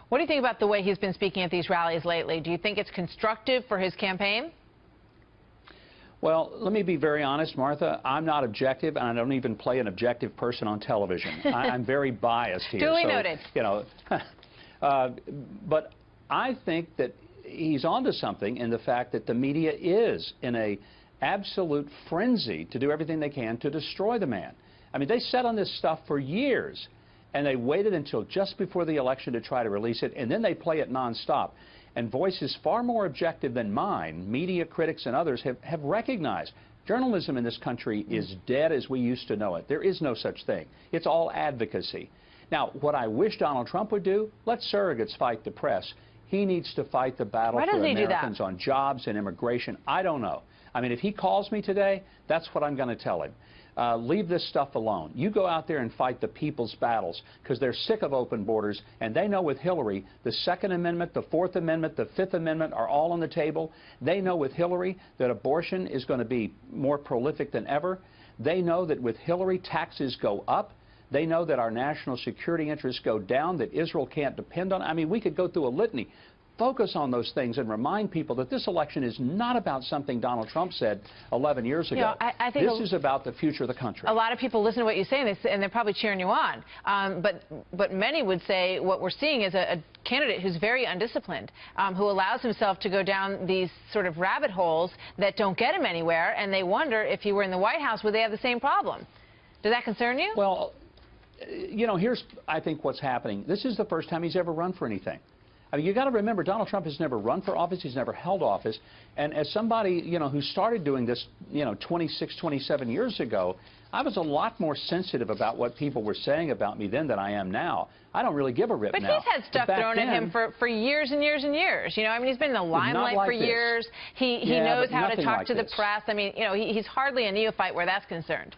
What do you think about the way he's been speaking at these rallies lately? Do you think it's constructive for his campaign? Well, let me be very honest, Martha. I'm not objective, and I don't even play an objective person on television. I'm very biased here. Duly noted. You know, but I think that he's onto something in the fact that the media is in a absolute frenzy to do everything they can to destroy the man. I mean, they sat on this stuff for years, and they waited until just before the election to try to release it, and then they play it nonstop. And voices far more objective than mine, media critics and others, have recognized journalism in this country is dead as we used to know it. There is no such thing. It's all advocacy. Now, what I wish Donald Trump would do, let surrogates fight the press. He needs to fight the battle for Americans on jobs and immigration. I don't know. I mean, if he calls me today, that's what I'm going to tell him. Leave this stuff alone. You go out there and fight the people's battles, because they're sick of open borders, and they know with Hillary, the Second Amendment, the Fourth Amendment, the Fifth Amendment are all on the table. They know with Hillary that abortion is going to be more prolific than ever. They know that with Hillary, taxes go up. They know that our national security interests go down, that Israel can't depend on. I mean, we could go through a litany. Focus on those things and remind people that this election is not about something Donald Trump said 11 years ago. I think this is about the future of the country. A lot of people listen to what you say, and they're probably cheering you on. But many would say what we're seeing is a candidate who's very undisciplined, who allows himself to go down these sort of rabbit holes that don't get him anywhere, and they wonder if he were in the White House, would they have the same problem? Does that concern you? Well, you know, here's, I think, what's happening. This is the first time he's ever run for anything. I mean, you got to remember, Donald Trump has never run for office. He's never held office. And as somebody, you know, who started doing this, 26, 27 years ago, I was a lot more sensitive about what people were saying about me then than I am now. I don't really give a rip now. But he's had stuff thrown at him for years and years and years. You know, I mean, he's been in the limelight for years. He knows how to talk to the press. I mean, you know, he's hardly a neophyte where that's concerned.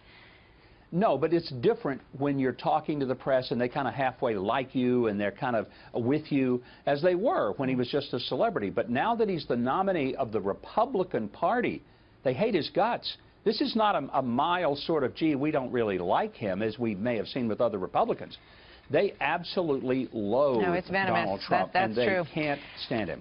No, but it's different when you're talking to the press and they kind of halfway like you and they're kind of with you, as they were when he was just a celebrity. But now that he's the nominee of the Republican Party, they hate his guts. This is not a mild sort of, gee, we don't really like him, as we may have seen with other Republicans. They absolutely loathe Donald Trump, and they can't stand him.